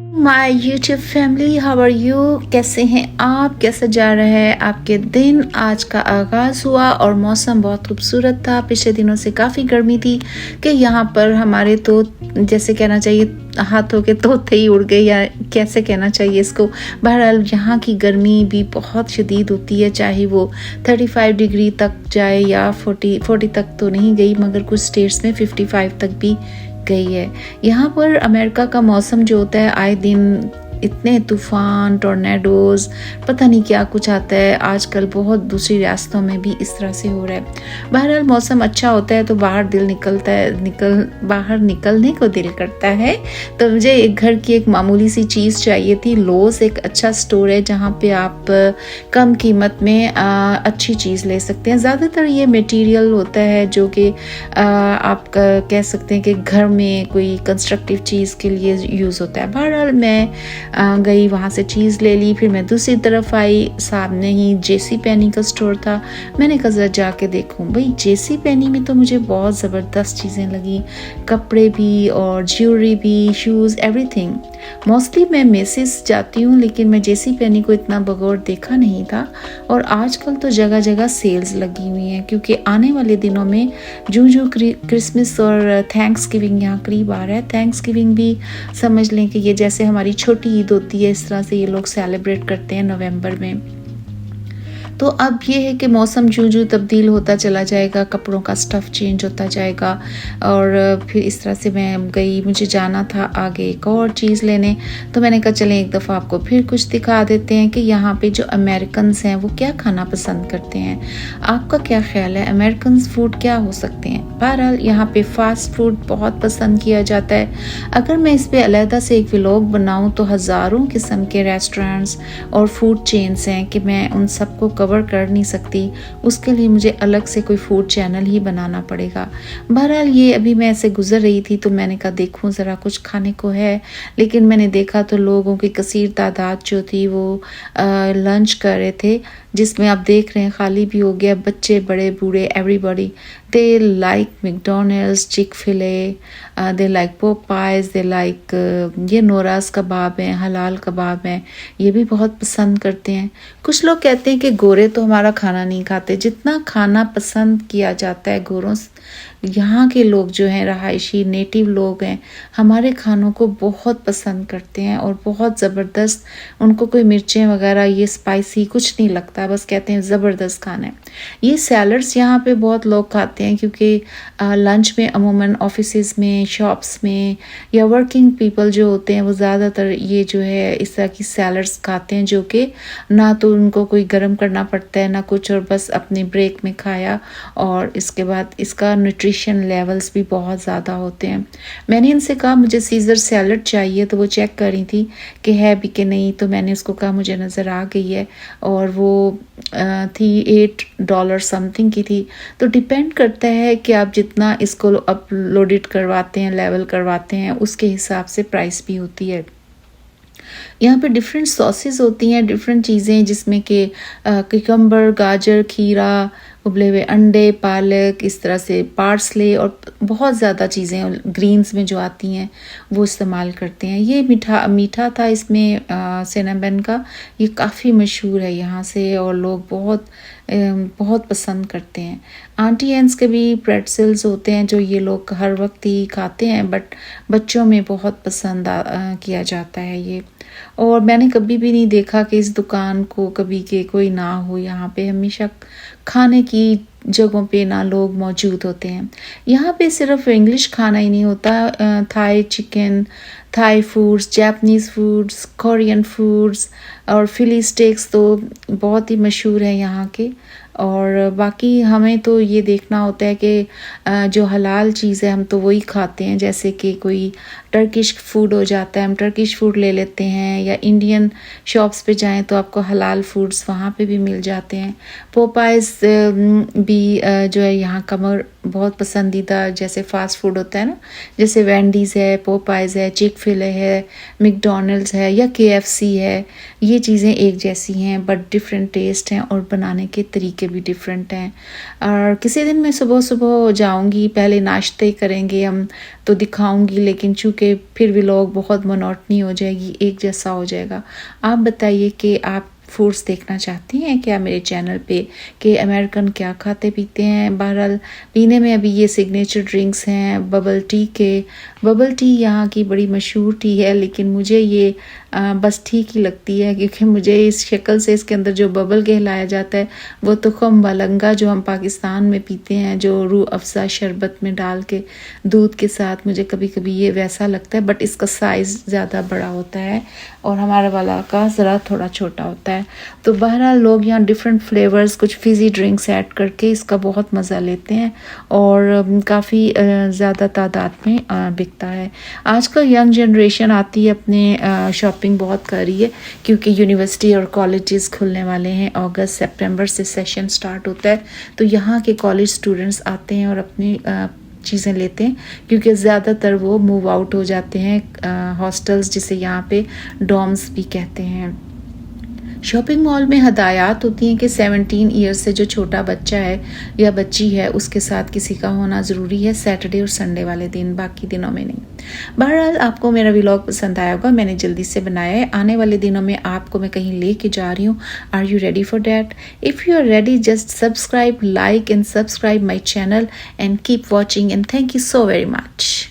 My YouTube family, how are you? कैसे हैं आप? कैसा जा रहा है आपके दिन? आज का आगाज़ हुआ और मौसम बहुत खूबसूरत था। पिछले दिनों से काफ़ी गर्मी थी कि यहाँ पर हमारे तो जैसे कहना चाहिए हाथों के तोते ही उड़ गए, या कैसे कहना चाहिए इसको। बहरहाल यहाँ की गर्मी भी बहुत शदीद होती है, चाहे वो 35 डिग्री तक जाए या 40 तक तो नहीं गई, मगर कुछ स्टेट्स में 55 तक भी गई है। यहाँ पर अमेरिका का मौसम जो होता है, आए दिन इतने तूफ़ान, टॉर्नेडोज़, पता नहीं क्या कुछ आता है। आजकल बहुत दूसरी रियासतों में भी इस तरह से हो रहा है। बहरहाल मौसम अच्छा होता है तो बाहर निकलने को दिल करता है। तो मुझे एक घर की एक मामूली सी चीज़ चाहिए थी। लोस एक अच्छा स्टोर है जहाँ पे आप कम कीमत में अच्छी चीज़ ले सकते हैं। ज़्यादातर ये मटेरियल होता है जो कि आप कह सकते हैं कि घर में कोई कंस्ट्रक्टिव चीज़ के लिए यूज़ होता है। बहरहाल मैं गई, वहाँ से चीज़ ले ली। फिर मैं दूसरी तरफ आई, सामने ही जेसी पेनी का स्टोर था। मैंने कहा जरा जाके देखूँ। भाई जेसी पेनी में तो मुझे बहुत ज़बरदस्त चीज़ें लगी, कपड़े भी और ज्वेलरी भी, शूज़, एवरीथिंग। मोस्टली मैं मेसिस जाती हूँ, लेकिन मैं जेसी पेनी को इतना बगौर देखा नहीं था। और आजकल तो जगह जगह सेल्स लगी हुई हैं, क्योंकि आने वाले दिनों में जो क्रिसमस और थैंक्स गिविंग यहाँ करीब आ रहा है। थैंक्स गिविंग भी समझ लें कि ये जैसे हमारी छोटी ईद होती है, इस तरह से ये लोग सेलिब्रेट करते हैं नवंबर में। तो अब ये है कि मौसम जो तब्दील होता चला जाएगा, कपड़ों का स्टफ़ चेंज होता जाएगा। और फिर इस तरह से मैं गई, मुझे जाना था आगे एक और चीज़ लेने। तो मैंने कहा चलें एक दफ़ा आपको फिर कुछ दिखा देते हैं कि यहाँ पे जो अमेरिकन्स हैं वो क्या खाना पसंद करते हैं। आपका क्या ख्याल है, अमेरिकन्स फूड क्या हो सकते हैं? बहरहाल यहाँ पे फ़ास्ट फूड बहुत पसंद किया जाता है। अगर मैं इस पर अलहदा से एक व्लॉग बनाऊँ तो हज़ारों किस्म के रेस्टोरेंट्स और फूड चेन्स हैं कि मैं उन सबको कवर कर नहीं सकती। उसके लिए मुझे अलग से कोई फूड चैनल ही बनाना पड़ेगा। बहरहाल ये अभी मैं ऐसे गुजर रही थी तो मैंने कहा देखूं ज़रा कुछ खाने को है, लेकिन मैंने देखा तो लोगों की कसीर तादाद जो थी वो लंच कर रहे थे, जिसमें आप देख रहे हैं खाली भी हो गया। बच्चे, बड़े, बूढ़े, everybody they like McDonald's, Chick fil A, they like Popeyes, they like ये नोरास कबाब हैं, हलाल कबाब हैं, ये भी बहुत पसंद करते हैं। कुछ लोग कहते हैं कि गोरे तो हमारा खाना नहीं खाते। जितना खाना पसंद किया जाता है गोरों, यहाँ के लोग जो हैं, रहायशी नेटिव लोग हैं, हमारे खानों को बहुत पसंद करते हैं और बहुत ज़बरदस्त। उनको कोई मिर्चें वगैरह ये स्पाइसी कुछ नहीं लगता, बस कहते हैं ज़बरदस्त खाना है। ये सैलड्स यहाँ पे बहुत लोग खाते हैं, क्योंकि लंच में अमूमन ऑफिसेज में, शॉप्स में या वर्किंग पीपल जो होते हैं वो ज़्यादातर ये जो है इस तरह की सैलड्स खाते हैं, जो कि ना तो उनको कोई गर्म करना पड़ता है ना कुछ, और बस अपने ब्रेक में खाया। और इसके बाद इसका न्यूट्रिशन लेवल्स भी बहुत ज़्यादा होते हैं। मैंने इनसे कहा मुझे सीज़र सैलड चाहिए, तो वो चेक कर रही थी कि है भी कि नहीं। तो मैंने उसको कहा मुझे नज़र आ गई है, और वो थी $8 समथिंग की थी। तो डिपेंड करता है कि आप जितना इसको अपलोडेड करवाते हैं, लेवल करवाते हैं, उसके हिसाब से प्राइस भी होती है। यहाँ पे डिफरेंट सॉसेस होती हैं, डिफरेंट चीज़ें, जिसमें कि कुकम्बर, गाजर, खीरा, उबले हुए अंडे, पालक, इस तरह से पार्सले और बहुत ज़्यादा चीज़ें ग्रीन्स में जो आती हैं वो इस्तेमाल करते हैं। ये मीठा था इसमें सिनेमन का, ये काफ़ी मशहूर है यहाँ से और लोग बहुत पसंद करते हैं। आंटी एंस के भी प्रेट्ज़ल्स होते हैं जो ये लोग हर वक्त ही खाते हैं, बट बच्चों में बहुत पसंद किया जाता है ये। और मैंने कभी भी नहीं देखा कि इस दुकान को कभी के कोई ना हो। यहाँ पे हमेशा खाने की जगहों पे ना लोग मौजूद होते हैं। यहाँ पे सिर्फ इंग्लिश खाना ही नहीं होता, Thai chicken, Thai foods, Japanese foods, Korean foods और फिली स्टेक्स तो बहुत ही मशहूर है यहाँ के। और बाकी हमें तो ये देखना होता है कि जो हलाल चीज़ है हम तो वही खाते हैं। जैसे कि कोई टर्किश फूड हो जाता है, हम टर्किश फूड ले लेते हैं, या इंडियन शॉप्स पे जाएं तो आपको हलाल फूड्स वहाँ पे भी मिल जाते हैं। पोपाइज भी जो है यहाँ का बहुत पसंदीदा जैसे फ़ास्ट फूड होता है ना, जैसे वेंडीज़ है, पोपाइज़ है, चिक फिले है, मैकडॉनल्ड्स है या KFC है, ये चीज़ें एक जैसी हैं बट डिफरेंट टेस्ट हैं और बनाने के तरीके भी डिफरेंट हैं। और किसी दिन मैं सुबह सुबह जाऊंगी, पहले नाश्ते करेंगे हम तो दिखाऊंगी, लेकिन चूँकि फिर भी लोग बहुत मोनोटनी हो जाएगी, एक जैसा हो जाएगा। आप बताइए कि आप फूड्स देखना चाहती हैं क्या मेरे चैनल पे कि अमेरिकन क्या खाते पीते हैं। बहरहाल पीने में अभी ये सिग्नेचर ड्रिंक्स हैं बबल टी के। बबल टी यहाँ की बड़ी मशहूर टी है, लेकिन मुझे ये बस ठीक ही लगती है, क्योंकि मुझे इस शक्ल से इसके अंदर जो बबल कहलाया जाता है वो तो खम वालंगा जो हम पाकिस्तान में पीते हैं, जो रूह अफ़ज़ा शरबत में डाल के दूध के साथ, मुझे कभी कभी ये वैसा लगता है, बट इसका साइज़ ज़्यादा बड़ा होता है और हमारे वाला का ज़रा थोड़ा छोटा होता है। तो बहरहाल लोग यहाँ डिफरेंट फ्लेवर्स, कुछ फिज़ी ड्रिंक्स ऐड करके इसका बहुत मज़ा लेते हैं और काफ़ी ज़्यादा तादाद में बिकता है। आजकल यंग जनरेशन आती है, अपने शॉपिंग बहुत कर रही है, क्योंकि यूनिवर्सिटी और कॉलेजेस खुलने वाले हैं। अगस्त सितंबर से सेशन स्टार्ट होता है, तो यहाँ के कॉलेज स्टूडेंट्स आते हैं और अपनी चीज़ें लेते हैं, क्योंकि ज़्यादातर वो मूव आउट हो जाते हैं हॉस्टल्स, जिसे यहाँ पे डॉम्स भी कहते हैं। शॉपिंग मॉल में हदायत होती हैं कि 17 ईयर्स से जो छोटा बच्चा है या बच्ची है उसके साथ किसी का होना ज़रूरी है, सैटरडे और संडे वाले दिन, बाकी दिनों में नहीं। बहरहाल आपको मेरा व्लॉग पसंद आया होगा, मैंने जल्दी से बनाया है। आने वाले दिनों में आपको मैं कहीं लेके जा रही हूँ। Are you ready for that? If you are ready, just subscribe, like and subscribe my channel and keep watching, and thank you so very much.